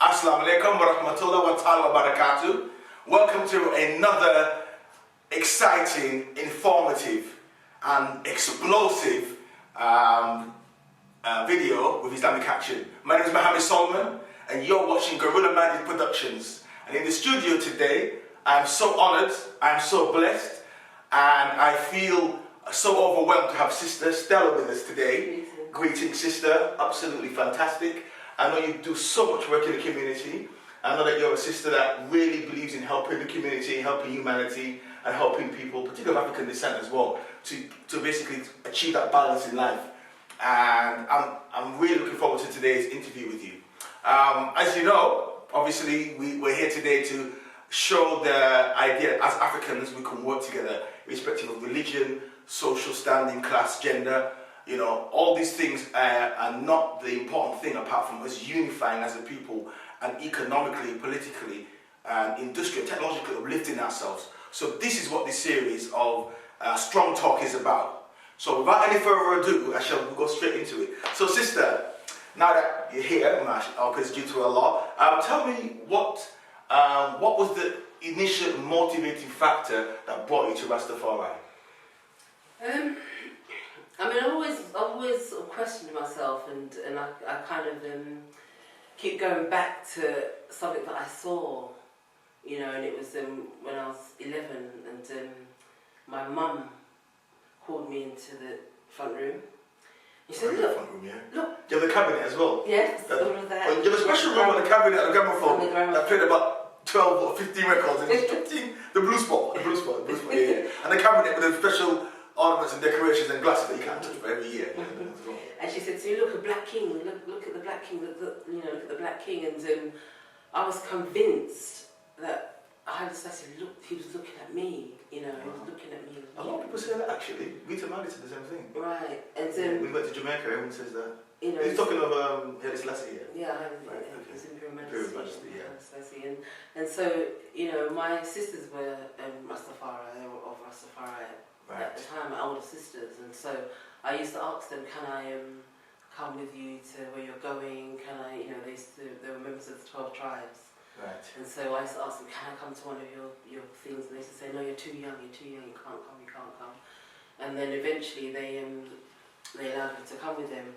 Assalamu alaikum wa rahmatullahi wa ta'ala wa barakatuh. Welcome to another exciting, informative and explosive video with Islamic Action. My name is Mohammed Solomon and you're watching Gorilla Minded Productions. And in the studio today, I'm so honored, I'm so blessed, and I feel so overwhelmed to have Sister Stella with us today. Greetings, sister. Absolutely fantastic. I know you do so much work in the community. I know that you're a sister that really believes in helping the community, helping humanity, and helping people, particularly of African descent as well, to basically achieve that balance in life. And I'm really looking forward to today's interview with you. As you know, obviously, we're here today to show the idea as Africans we can work together, irrespective of religion, social standing, class, gender. You know, all these things are not the important thing apart from us unifying as a people and economically, politically, and industrially, technologically uplifting ourselves. So this is what this series of Strong Talk is about. So without any further ado, I shall go straight into it. So sister, now that you're here, because due to Allah, tell me what was the initial motivating factor that brought you to Rastafari? I mean, I've always sort of questioned myself, and I kind of keep going back to something that I saw, you know, and it was when I was 11, and my mum called me into the front room. She said, "Look, front room, yeah. Look." Do you have the cabinet as well? Yes, all of that. You have a special room on the cabinet and the gramophone that played about 12 or 15 records, and it's 15, the blue spot, yeah. And the cabinet with a special ornaments and decorations and glasses that you can't touch for every year. And she said, "So you look, a black king. Look at the black king. Look at the black king." And I was convinced that he was looking at me. You know, he was looking at me. A lot of people say that actually. Rita Marley said the same thing. Right. And we went to Jamaica. Everyone says that. You know, he's talking of Haile Selassie. Yeah, his Imperial Majesty. Yeah. And so, you know, my sisters were Rastafari. They were of Rastafari. Right. At the time, my older sisters, and so I used to ask them, "Can I come with you to where you're going? Can I?" You know, they were members of the 12 tribes. Right. And so I used to ask them, "Can I come to one of your things?" And they used to say, "No, you're too young. You can't come." And then eventually they allowed me to come with them.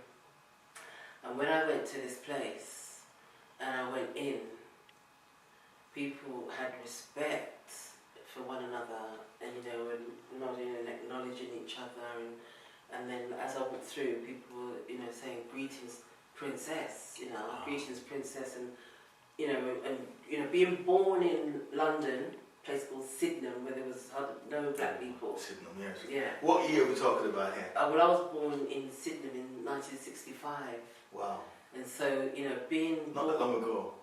And when I went to this place and I went in, people had respect for one another, and you know, and nodding and acknowledging each other, and then as I walked through, people were, you know, saying, "Greetings, princess," you know, "Greetings, princess," and you know, being born in London, a place called Sydenham, where there was no black people. Sydenham, yes. Yeah. What year are we talking about here? Well, I was born in Sydenham in 1965. Wow. And so, you know, being not that long ago.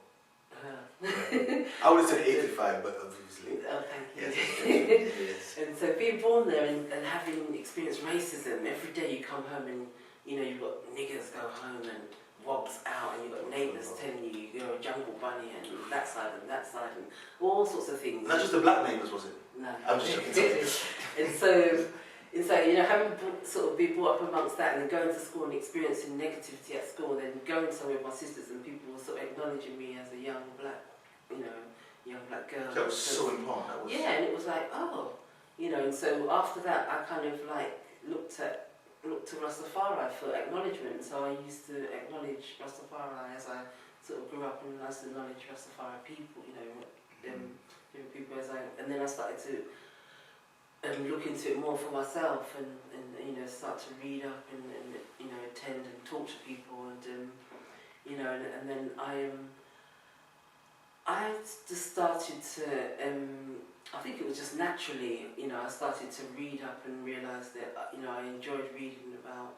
Yeah. I would have said 85, but obviously. Oh, thank you. Yes. And so being born there and having experienced racism, every day you come home and, you know, you've got niggers go home and wobs out, and you've got neighbours telling you you're a jungle bunny and that side and all sorts of things. Not just the black neighbours, was it? No. I'm just joking. And so, you know, having sort of been brought up amongst that, and then going to school and experiencing negativity at school, and then going somewhere with my sisters, and people were sort of acknowledging me as a young black girl. That was so important. That was. Yeah, and it was like, oh, you know, and so after that, I kind of like looked to Rastafari for acknowledgement. So I used to acknowledge Rastafari as I sort of grew up, and I used to acknowledge Rastafari people, you know, different people and then I started to look into it more for myself, and you know, start to read up and you know, attend and talk to people, and you know, and then I just started to I think it was just naturally, you know, I started to read up and realise that, you know, I enjoyed reading about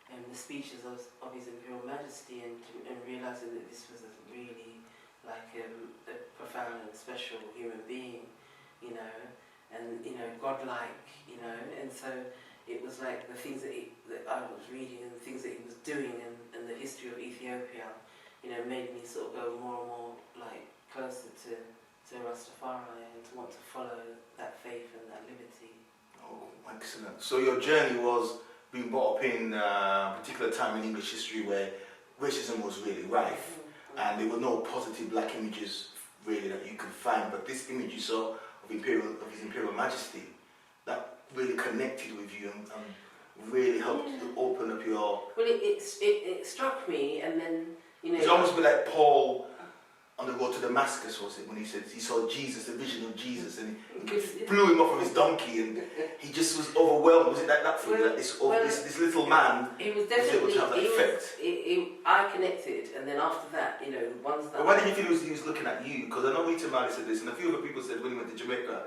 the speeches of His Imperial Majesty, and realising that this was a really like a profound and special human being, you know, and you know, godlike, you know, and so it was like the things that I was reading and the things that he was doing, and the history of Ethiopia, you know, made me sort of go more and more like closer to Rastafari, and to want to follow that faith and that liberty. Oh, excellent. So your journey was being brought up in a particular time in English history where racism was really rife. and there were no positive black images really that you could find. But this image you saw of His Imperial Majesty, that really connected with you and really helped to open up your. Well, it struck me, and then It's almost a bit like Paul on the road to Damascus, was it, when he said he saw Jesus, the vision of Jesus, and he blew him off of his donkey, and he just was overwhelmed. Was it that feeling, that this little man he was definitely able to have that effect? I connected, and then after that, the ones that. But why did you feel he was looking at you? Because I know Rita Marley said this, and a few other people said when he went to Jamaica,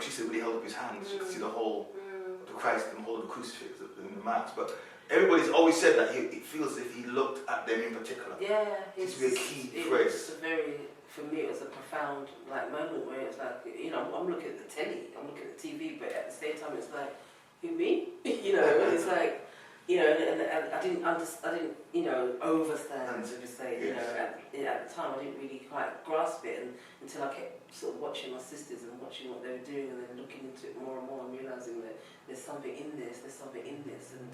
she said when he held up his hands, you could see the whole of the Christ and the whole of the crucifix in the mass. But everybody's always said that it feels as if he looked at them in particular. Yeah, it's a key it phrase. Was for me, it was a profound moment where it's like, I'm looking at the telly, I'm looking at the TV, but at the same time, it's like, who, me? And it's like, and I didn't overstand, so to say, yes. At the time, I didn't really quite grasp it until I kept sort of watching my sisters and watching what they were doing, and then looking into it more and more and realising that there's something in this, and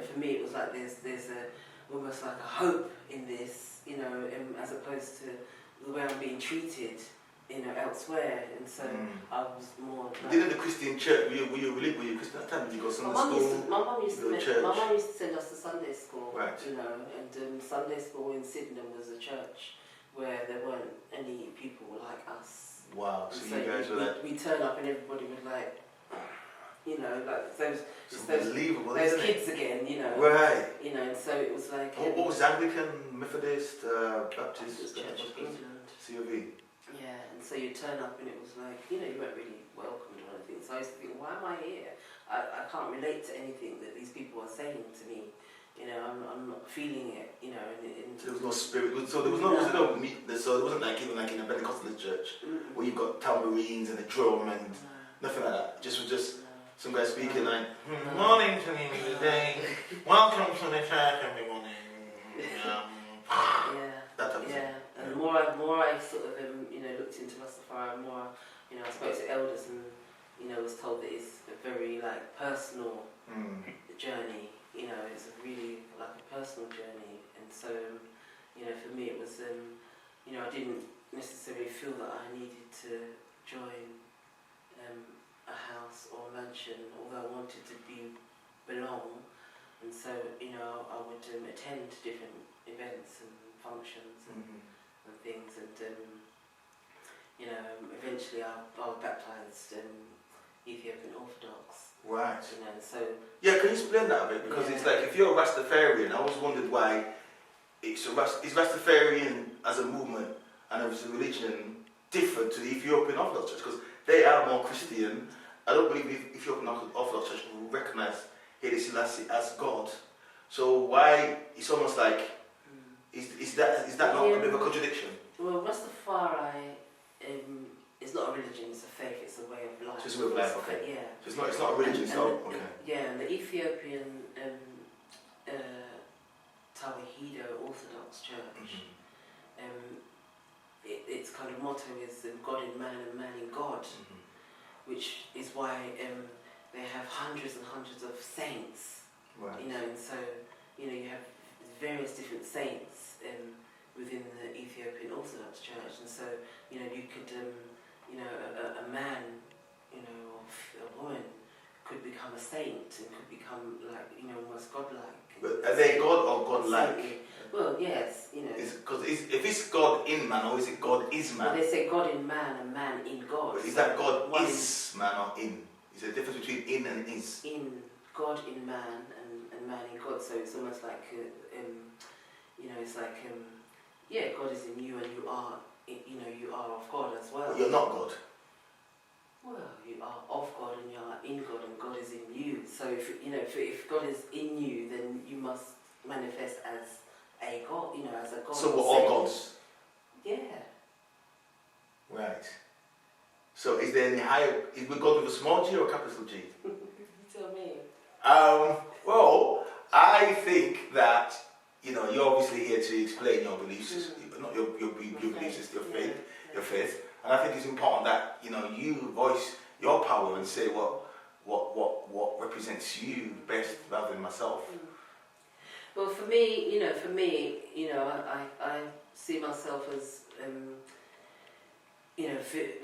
for me it was like there's almost like a hope in this, as opposed to the way I'm being treated, elsewhere, and so I was more. Didn't the Christian church? Were you Christian at the time? Did you go to Sunday school? My mum used to send us to Sunday school, right? And Sunday school in Sydenham was a church where there weren't any people like us. Wow! So you guys were like. We turn up and everybody was like. Like those kids again, Right. And so it was like. What was Anglican, Methodist, Baptist? Church of England. COV. Yeah, and so you turn up and it was like, you weren't really welcomed or anything. So I used to think, why am I here? I can't relate to anything that these people are saying to me. I'm not feeling it. So there was no spirit. So there was no meat. So it wasn't like even like in a Pentecostal church where you've got tambourines and a drum and nothing like that. Just. Some guy speaking like, morning to you today, welcome to the church everyone. That type of thing. And the more I sort of looked into Rastafari, more I spoke to elders and was told that it's a very personal journey. It's a really a personal journey, and so for me it was I didn't necessarily feel that I needed to join a house or a mansion, although I wanted to belong, and so I would attend different events and functions and things, and eventually I was baptised Ethiopian Orthodox. Right. So. Yeah, can you explain that a bit? Because it's like if you're a Rastafarian, I always wondered why is Rastafarian as a movement and as a religion different to the Ethiopian Orthodox Church, because they are more Christian. I don't believe the Ethiopian Orthodox Church will recognise Haile Selassie as God. So why, it's almost like, is that not a bit of a contradiction? Well, Rastafari is not a religion, it's a faith, it's a way of life. So it's a way of life, okay. Yeah. So it's not a religion, okay. And the Ethiopian Tawahedo Orthodox Church, its kind of motto is God in man and man in God, which is why they have hundreds and hundreds of saints, right. And so you have various different saints within the Ethiopian Orthodox Church, and so you could a man or a woman could become a saint and could become almost godlike. But are they God or godlike? Well, yes, Because if it's God in man, or is it God is man? Well, they say God in man and man in God. But is that God is man or in? Is there a difference between in and is? In God in man and man in God. So it's almost like it's like God is in you and you are you are of God as well. But you're not God. Well, you are of God and you are in God and God is in you. So if God is in you, then you must manifest as a God, as a God. So we're all gods? Yeah. Right. So is there any higher, is we God with a small g or a capital G? You tell me. Well, I think that, you're obviously here to explain your beliefs, not your beliefs, it's your faith, your faith. And I think it's important that, you voice your power and say what represents you best rather than myself. Well, for me, I see myself as,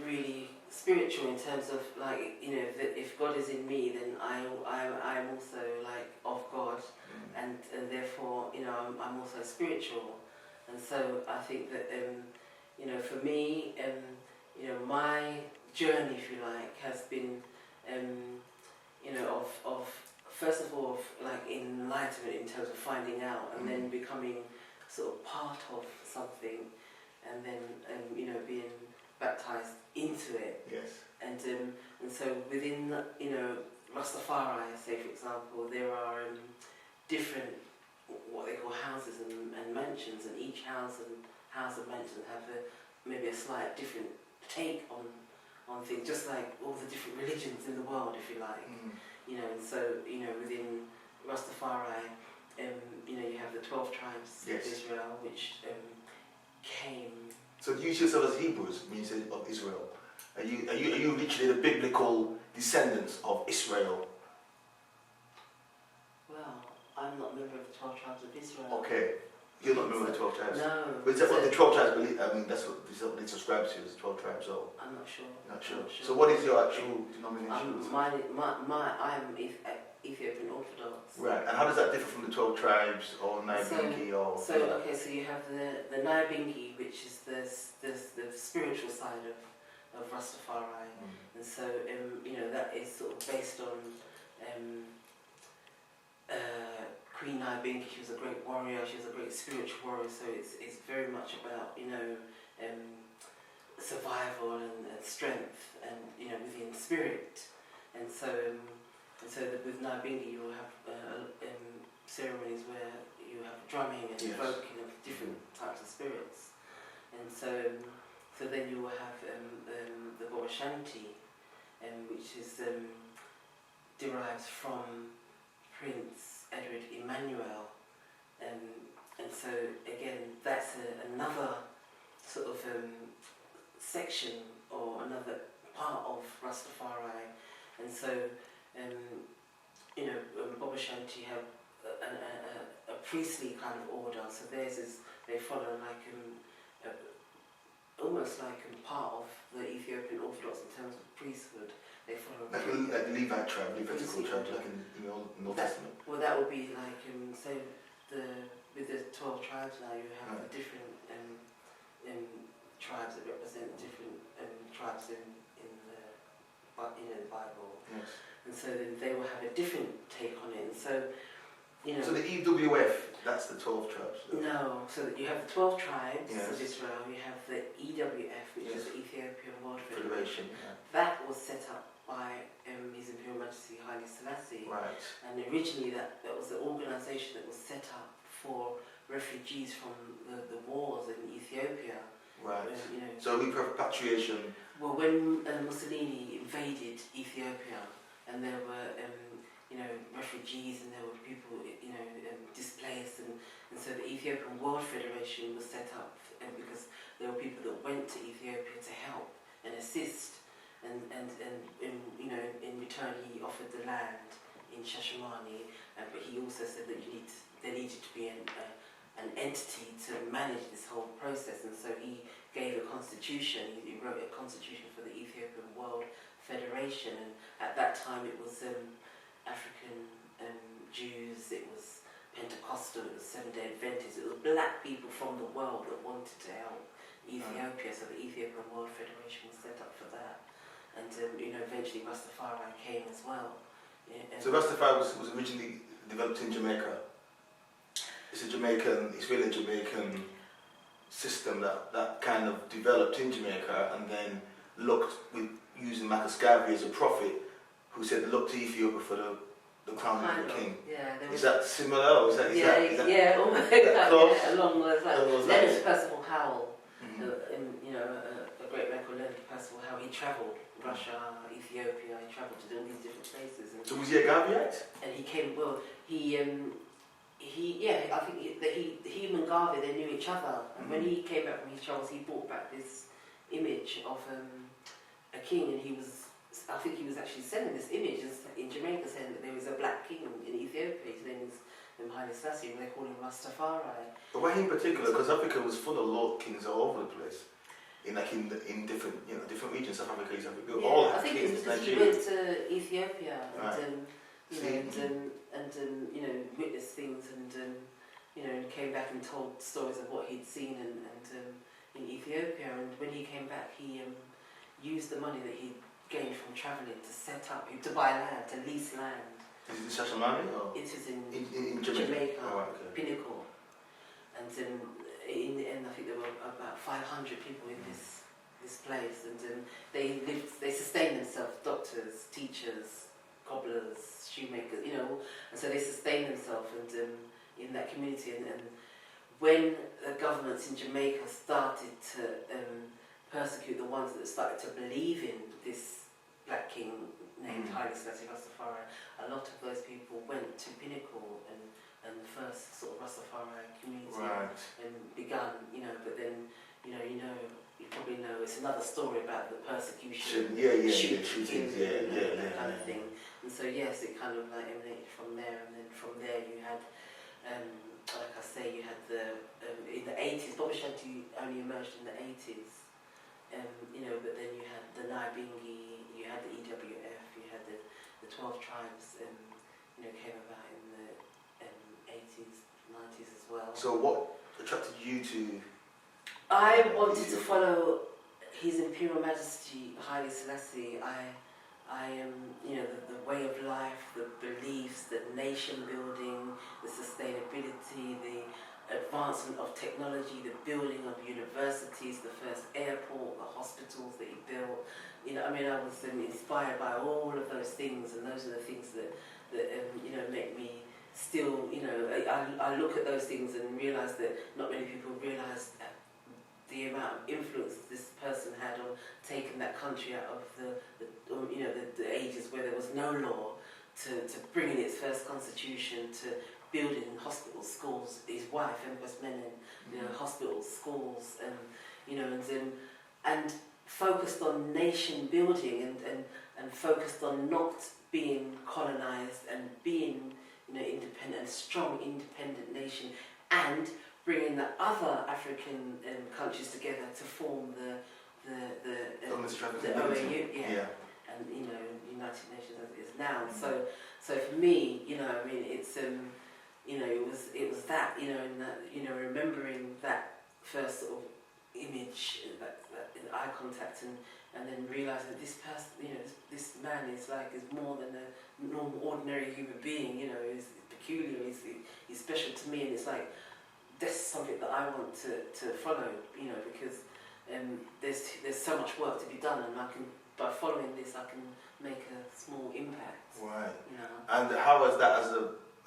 really spiritual in terms of like, that if God is in me, then I am also like of God, and therefore, I'm also spiritual, and so I think that, for me, my journey, if you like, has been, of first of all, like enlightenment in terms of finding out, and then becoming sort of part of something, and then being baptized into it. Yes. And so within Rastafari, say for example, there are different what they call houses and mansions, and each house and mansion have maybe a slight different take on things, just like all the different religions in the world, if you like. And so within Rastafari, you have the 12 tribes of Israel, which came. So do you see yourself as Hebrews when you say of Israel? Are you literally the biblical descendants of Israel? Well, I'm not a member of the 12 tribes of Israel. Okay. You're not a member of the 12 tribes? No. But is that what the 12 tribes believe? I mean, that's what they subscribe to, is the 12 tribes, so... I'm not sure. Not sure. So what is your actual denomination? I'm Ethiopian Orthodox. Right, and how does that differ from the 12 tribes or Naibingi or... So you have the Naibingi, which is the spiritual side of Rastafari. And so, that is sort of based on Queen Naibingi. She was a great warrior, she was a great spiritual warrior, so it's very much about, survival and strength and, within spirit. And so with Naibingi you will have ceremonies where you have drumming and evoking of different types of spirits. And so then you will have the Boba Shanti, which is derives from Prince Edward Emmanuel, and so again that's another sort of section or another part of Rastafari. And so Boba Shanti have a priestly kind of order, so theirs is they follow like almost like part of the Ethiopian Orthodox in terms of priesthood. They follow like the Levite tribe, Levitical tribe, like in the Old Testament. Well, that would be like say with the 12 tribes now you have the different tribes that represent different tribes in the Bible. Yes. And so then they will have a different take on it. And so So the EWF, that's the 12 tribes. No, so that you have the 12 tribes of Yes. Israel, you have the EWF, which is the Ethiopian World Federation. Yeah. That was set up by His Imperial Majesty Haile Selassie. Right. And originally that was the organisation that was set up for refugees from the wars in Ethiopia. Right. So repatriation. Well, when Mussolini invaded Ethiopia, and there were refugees, and there were people displaced, and so the Ethiopian World Federation was set up because there were people that went to Ethiopia to help and assist, and in return he offered the land in Shashamani, but he also said that there needed to be an entity to manage this whole process, and so he gave a constitution. He wrote a constitution for the Ethiopian World Federation, and at that time it was African Jews, it was Pentecostal, it was Seventh-day Adventists, it was black people from the world that wanted to help Ethiopia, so the Ethiopian World Federation was set up for that, and eventually Rastafari came as well. So Rastafari was originally developed in Jamaica. It's really a Jamaican system that kind of developed in Jamaica, and then looked with using Macascavi as a prophet, who said look to Ethiopia for the crown of the king. Yeah, is that similar? Or is that almost along those lines. Leonard Percival Howell, a great record, Leonard Percival Howell, he travelled Russia, Ethiopia, he travelled to all these different places. So was he a Garveyite? And he came, I think he and Garvey, they knew each other. And when he came back from his travels, he brought back this image of a king, and I think he was actually selling this image in Jamaica, saying that there was a black king in Ethiopia. His name is Haile Selassie, they call him Rastafari. But why in particular? Because Africa was full of Lord Kings all over the place. In different different regions, South Africa, East Africa, Yeah, all I think it was kings, because he Nigeria. went to Ethiopia and See? witnessed things and came back and told stories of what he'd seen in Ethiopia. And when he came back, he used the money that he gained from travelling to set up, to buy land, to lease land. Is it in Shashamane or? It is In Jamaica. Oh, okay. Pinnacle. And in the end, I think there were about 500 people in this place, and they sustained themselves, doctors, teachers, cobblers, shoemakers, and so they sustained themselves in that community. And when the governments in Jamaica started to persecute the ones that started to believe in this black king named Haile Selassie Rastafari, a lot of those people went to Pinnacle and the first sort of Rastafari community and begun, but then, you probably know it's another story about the persecution, shootings, that kind of thing. And so yes, it kind of like emanated from there, and then from there you had, like I say, you had in the 80s, Bobby Shanti only emerged in the 80s, but then you had the Naibingi, you had the EWF, you had the 12 tribes, came about in the 80s, 90s as well. So what attracted you to? I wanted to follow His Imperial Majesty Haile Selassie. The way of life, the beliefs, the nation building, the sustainability, the advancement of technology, the building of universities, the first airport, the hospitals that he built. I was inspired by all of those things, and those are the things that make me still, I look at those things and realise that not many people realise the amount of influence this person had on taking that country out of the ages where there was no law, to bringing its first constitution, to building hospitals, schools. His wife, Empress, hospitals, schools, and focused on nation building and focused on not being colonised and being independent, strong, independent nation, and bringing the other African countries together to form the OAU, and United Nations as it is now. So for me, it's it was that, and that, remembering that first sort of image, that eye contact, and then realising that this person, this man is more than a normal, ordinary human being. He's peculiar, he's special to me, and it's like, that's something that I want to follow, because there's so much work to be done, and by following this, I can make a small impact. Right. And how was that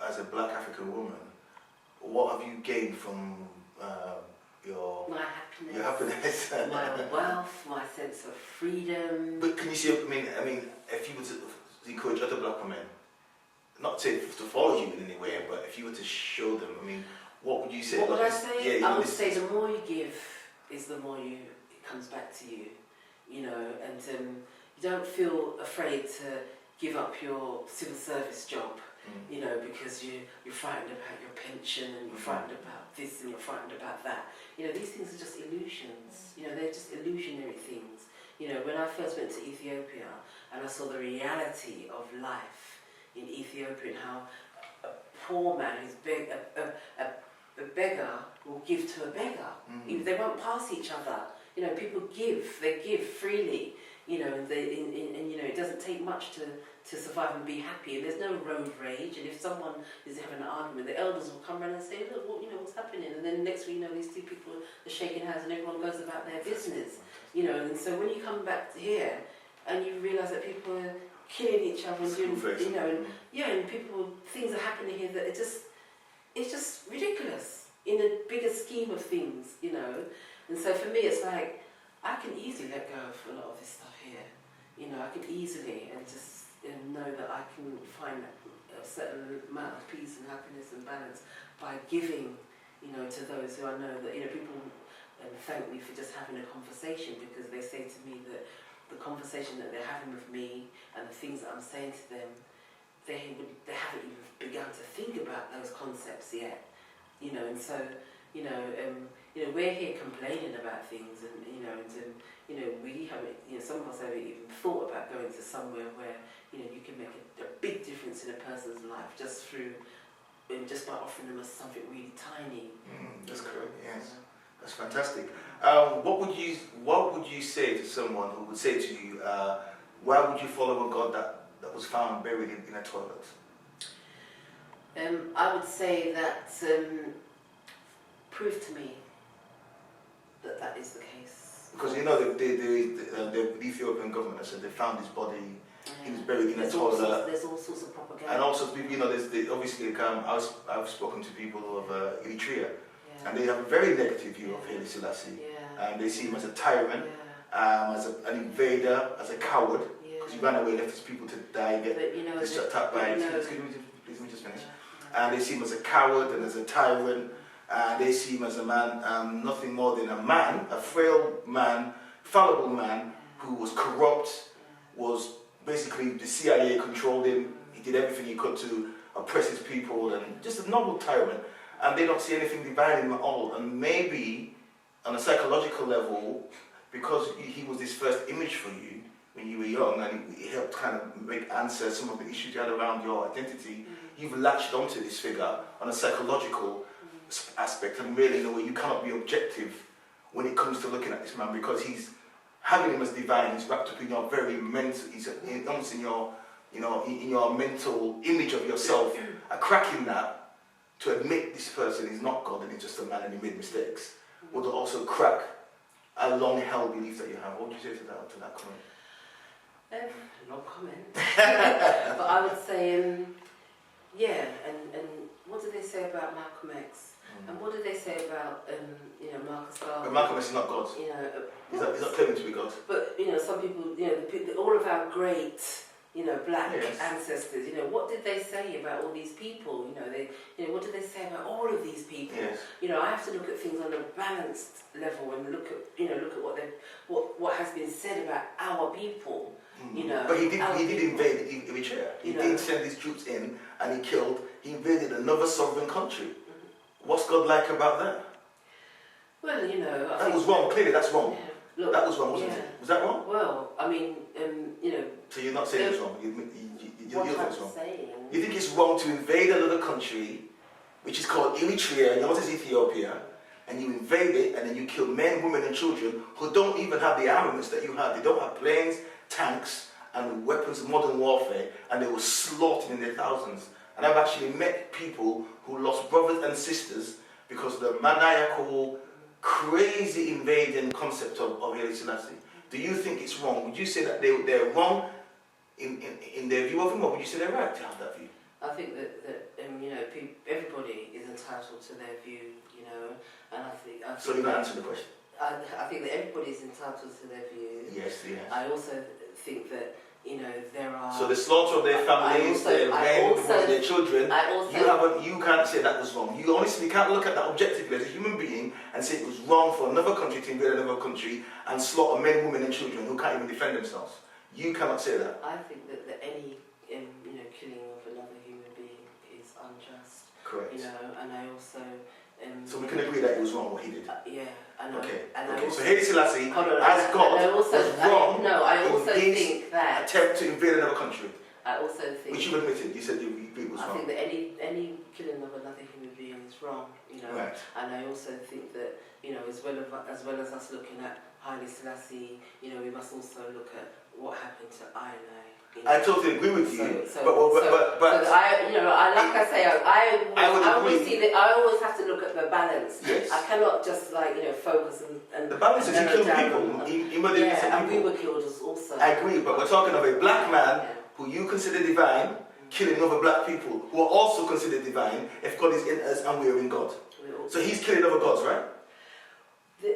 as a black African woman? What have you gained from my your happiness, my wealth, my sense of freedom? But can you see? I mean, if you were to encourage other black women, not to follow you in any way, but if you were to show them, what would you say? What would I say? I would say the more you give is the more it comes back to you, and you don't feel afraid to give up your civil service job, because you're frightened about your pension, and you're frightened about this, and you're frightened about that. These things are just illusions. They're just illusionary things. When I first went to Ethiopia and I saw the reality of life in Ethiopia, and how a poor man who's a beggar will give to a beggar. They won't pass each other. People give. They give freely. And it doesn't take much to survive and be happy. And there's no road rage. And if someone is having an argument, the elders will come around and say, "Look, what's happening?" And then next week, these two people are shaking hands, and everyone goes about their business. And so when you come back here, and you realise that people are killing each other and doing, and things are happening here that it's just ridiculous in a bigger scheme of things, And so for me, it's like, I can easily let go of a lot of this stuff here. I can easily and just know that I can find a certain amount of peace and happiness and balance by giving, to those who I know that, people thank me for just having a conversation, because they say to me that the conversation that they're having with me and the things that I'm saying to them they haven't even begun to think about those concepts yet, you know. And so, you know, we're here complaining about things, and we haven't, some of us haven't even thought about going to somewhere where, you can make a big difference in a person's life just by offering them something really tiny. That's correct. Yes, that's fantastic. What would you say to someone who would say to you, why would you follow a God that was found buried in a toilet? I would say that prove to me that is the case. Because the Ethiopian government has said they found his body. He was buried in a toilet. There's all sorts of propaganda. And also, obviously, I've spoken to people of Eritrea, and they have a very negative view of Haile Selassie. And they see him as a tyrant, as an invader, as a coward, because he ran away, left his people to die, attacked by. Let me just finish. And they see him as a coward and as a tyrant. And they see him as a man, nothing more than a man, a frail man, fallible man, who was corrupt, was basically the CIA controlled him. He did everything he could to oppress his people, and just a noble tyrant. And they don't see anything divine in him at all. And maybe on a psychological level, because he was this first image for you when you were young, and he helped kind of answer some of the issues you had around your identity, you've latched onto this figure on a psychological aspect, and really in a way you cannot be objective when it comes to looking at this man, because he's having him as divine. He's wrapped up in your very mental, he's almost in your, in your mental image of yourself, a crack in that to admit this person is not God and he's just a man and he made mistakes, would also crack a long-held belief that you have. What would you say to that comment? No comment. But I would say, and what do they say about Malcolm X? And what do they say about, Marcus Garvey? But Malcolm X is not God. He's not claiming to be God. But, some people, all of our great, black ancestors, what did they say about all these people? What did they say about all of these people? Yes. I have to look at things on a balanced level and look at what has been said about our people. But he did invade Eritrea. He did send his troops in, and he invaded another sovereign country. What's God like about that? Well, that was wrong. Clearly, that's wrong. Yeah. Look, that was wrong, wasn't it? Was that wrong? Well, I mean, So you're not saying it's wrong. You think it's wrong. Saying. You think it's wrong to invade another country, which is called Eritrea, yours is Ethiopia, and you invade it, and then you kill men, women, and children who don't even have the armaments that you have. They don't have planes, tanks, and weapons of modern warfare, and they were slaughtered in their thousands. And I've actually met people who lost brothers and sisters because of the maniacal, crazy invading concept of Haile Selassie. Do you think it's wrong? Would you say that they're wrong in their view of him, or would you say they're right to have that view? I think that everybody is entitled to their view, and I think so you're not answering the question? I think that everybody is entitled to their view. Yes. I also think that there are. So the slaughter of their families, their men, their children. You can't say that was wrong. You honestly can't look at that objectively as a human being and say it was wrong for another country to invade another country and slaughter men, women, and children who can't even defend themselves. You cannot say that. I think that any killing of another human being is unjust. Correct. And I also. So we can agree that it was wrong what he did. I know. Okay. And So Haile Selassie, as God, was wrong. I also think that attempt to invade another country. I also think. Which you admitted. You said you agreed was wrong. I think that any killing of another human being is wrong. Right. And I also think that as well as us looking at Haile Selassie, we must also look at what happened to Iona. I totally agree with you. But I always have to look at the balance. Yes. I cannot just focus and the balance is you kill people. And we were killed also. I agree, but we're talking of a black man who you consider divine, killing other black people who are also considered divine if God is in us and we are in God. So he's killing other gods, right?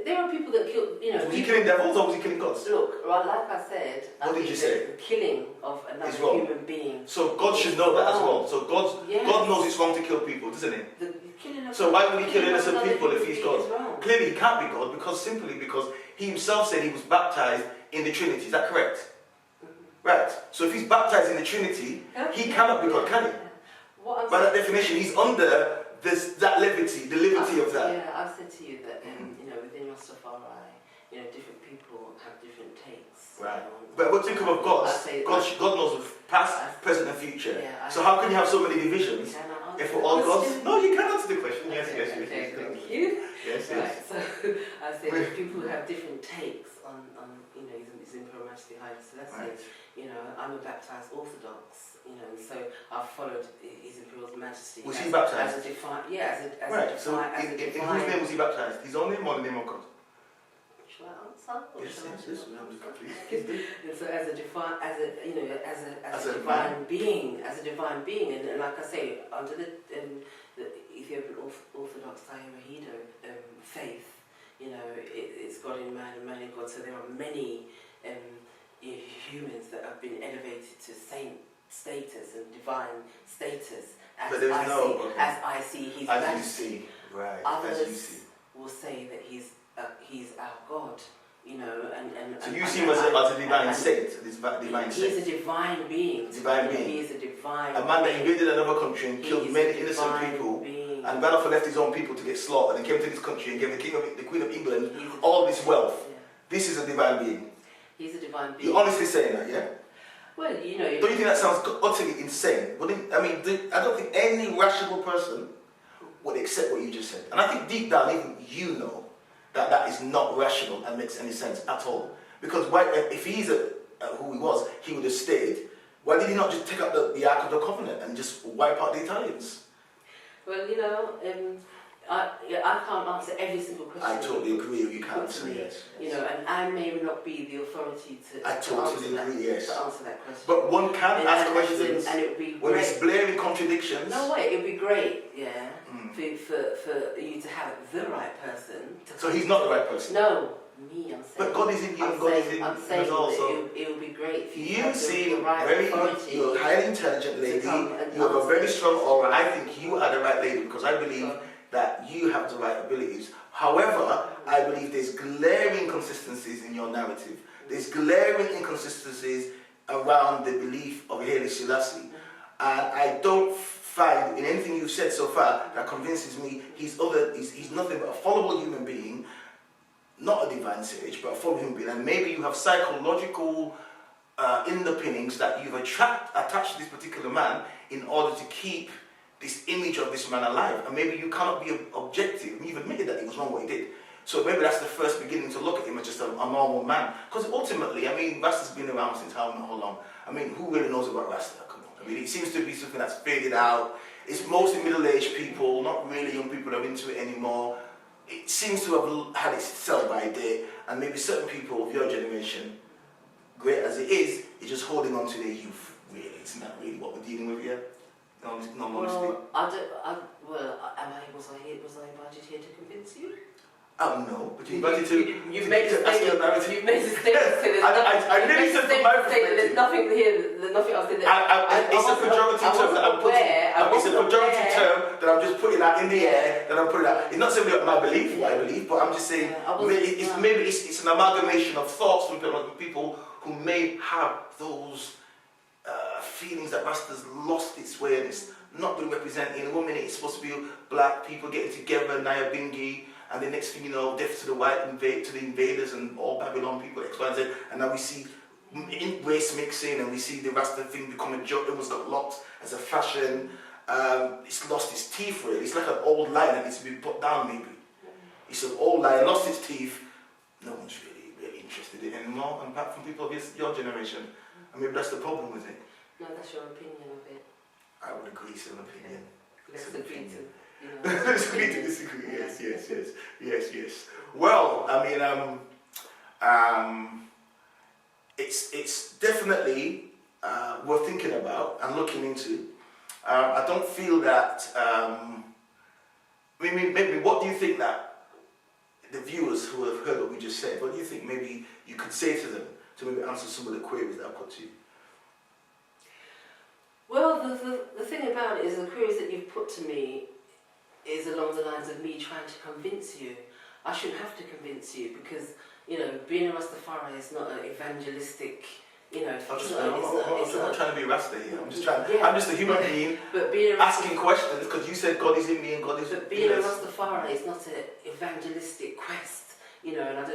There are people that kill, Was he killing devils or was he killing gods? Look, like I said, what did you say? The killing of another human being. So God should know that as well. So God knows it's wrong to kill people, doesn't he? So why would he kill innocent people if he's God? Clearly he can't be God simply because he himself said he was baptized in the Trinity. Is that correct? Right. So if he's baptized in the Trinity, he cannot be God, can he? By that definition, he's under that levity, the levity of that. Yeah, I've said to you that within Rastafari, different people have different takes. Right. But think of God. God knows the past, present, and future. Yeah, so how can you have so many divisions if we're all gods? No, you can answer the question. Yes. Okay, thank you. Yes. Right. So I say that people have different takes on His Imperial Majesty Highness. So let's say, I'm a baptized Orthodox. So I've followed His Imperial Majesty. Was he baptized? As a divine, yeah, in whose name was he baptized? His own name or the name of God? Shall I answer? Yes. And so as a divine being, and like I say, under the Ethiopian Orthodox Tayomahido faith, it's God in man and man in God. So there are many humans that have been elevated to saint status and divine status as I see His Majesty. Right. Others will say that he's our God, So you see him as a divine saint, divine saint. He is a divine being. He is a divine. A man that invaded another country and killed many innocent people, and ran off and left his own people to get slaughtered, and came to this country and gave the Queen of England all this wealth. Yeah. This is a divine being. He's a divine being. You're honestly saying that, yeah? Well, Don't you think that sounds utterly insane? I don't think any rational person would accept what you just said. And I think deep down, even you know that is not rational and makes any sense at all. Because if he's who he was, he would have stayed. Why did he not just take up the Ark of the Covenant and just wipe out the Italians? Well, I can't answer every single question. I totally agree. You can't answer, yes. And I may not be the authority to answer that question. But one can ask questions, and it would be when great. It's blaring contradictions. No way, it would be great, for you to have the right person. So he's not the right person? No, me, I'm saying. But God is in you, God is in I'm saying also. It would be great for you You to seem have the right authority. You're a highly intelligent lady. You have a very strong aura. I think you are the right lady because I believe that you have the right abilities. However, I believe there's glaring inconsistencies in your narrative. There's glaring inconsistencies around the belief of Haile Selassie. And I don't find in anything you've said so far that convinces me he's nothing but a fallible human being, not a divine sage, but a fallible human being. And maybe you have psychological underpinnings that you've attached to this particular man in order to keep this image of this man alive, and maybe you cannot be objective. I mean, you've admitted that he was wrong what he did. So maybe that's the first beginning to look at him as just a normal man. Because ultimately, Rasta's been around since how long? Who really knows about Rasta? Come on. It seems to be something that's faded out. It's mostly middle-aged people, not really young people that are into it anymore. It seems to have had its sell-by date, and maybe certain people of your generation, great as it is just holding on to their youth. Really, isn't that really what we're dealing with here? Was I invited here to convince you? No, but you invited to. You've made a statement. You've made a statement. I really said from my perspective. There's nothing here. There's nothing else in there. It's a pejorative term that I'm putting. It's a pejorative term that I'm just putting out in the air. That I'm putting out. It's not simply my belief, what I believe, but I'm just saying it's an amalgamation of thoughts from people who may have those feelings that Rasta's lost its way and it's not been represented. 1 minute it's supposed to be black people getting together, Naya Bingi, and the next thing you know, death to the invaders and all Babylon people, X, Y, and Z. And now we see race mixing and we see the Rasta thing become a joke. It was got locked as a fashion. It's lost its teeth really. It's like an old lion that needs to be put down maybe. It's an old lion, lost its teeth. No one's really interested in it anymore, and apart from people of your generation. And maybe that's the problem with it. No, that's your opinion of it. I would agree, it's an opinion. Let's agree to. Let's agree to disagree. Yes. Well, it's definitely worth thinking about and looking into. I don't feel that. Maybe what do you think that the viewers who have heard what we just said? What do you think maybe you could say to them to maybe answer some of the queries that I put to you? Well, the thing about it is the queries that you've put to me is along the lines of me trying to convince you. I shouldn't have to convince you because, being a Rastafari is not an evangelistic you know, I'm not trying to be Rasta here. I'm just trying. Yeah. I'm just a human being but being asking questions because you said God is in me and God is. But being a Rastafari is not an evangelistic quest, you know. And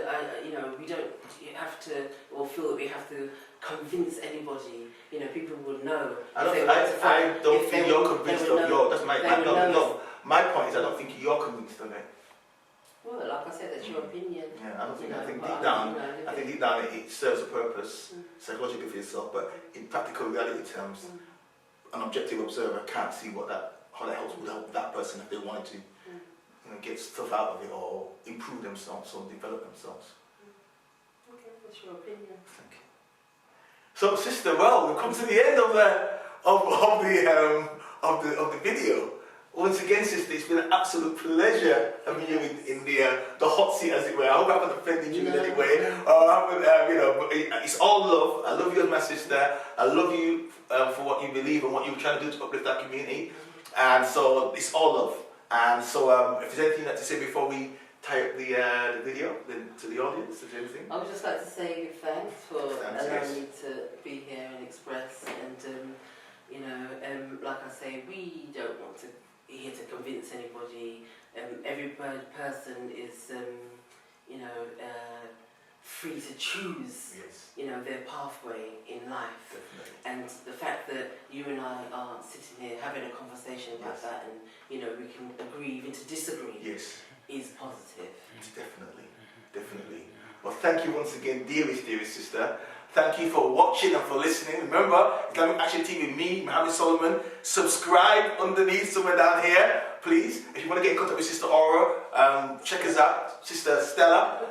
you know, we don't have to or feel that we have to convince anybody. You know, people would know. I don't think you're convinced of your. That's my. No. My point is, I don't think you're convinced of it. Well, like I said, that's your opinion. Yeah, I don't think. I think deep down, it serves a purpose psychologically for yourself, but in practical reality terms, an objective observer can't see how that helps would help that person if they wanted to, get stuff out of it or improve themselves or develop themselves. Okay, that's your opinion. Thank you. So, sister, well, we've come to the end of the video. Once again, sister, it's been an absolute pleasure having you in the hot seat, as it were. I hope I haven't offended you in any way. It's all love. I love you as my sister. I love you for what you believe and what you're trying to do to uplift our community. And so it's all love. And so if there's anything you'd like to say before we tie up the video to the audience, is there anything? I would just like to say thanks for allowing me to be here and express. And like I say, we don't want to here to convince anybody. Every person is, free to choose, their pathway in life. Definitely. And the fact that you and I are sitting here having a conversation about that, and we can agree even to disagree, is positive. Definitely. Well, thank you once again, dearest sister. Thank you for watching and for listening. Remember, Islamic Action TV with me, Mohammed Solomon. Subscribe underneath somewhere down here, please. If you want to get in contact with Sister Aura, check us out. Sister Stella,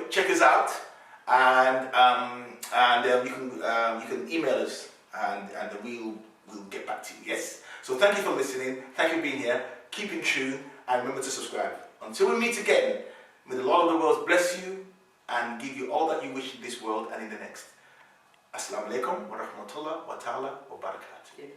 check us out. And you can email us and we'll get back to you, yes? So thank you for listening. Thank you for being here. Keep in tune and remember to subscribe. Until we meet again, may the Lord of the worlds bless you and give you all that you wish in this world and in the next. Assalamu alaikum wa rahmatullah wa ta'ala wa barakatuh.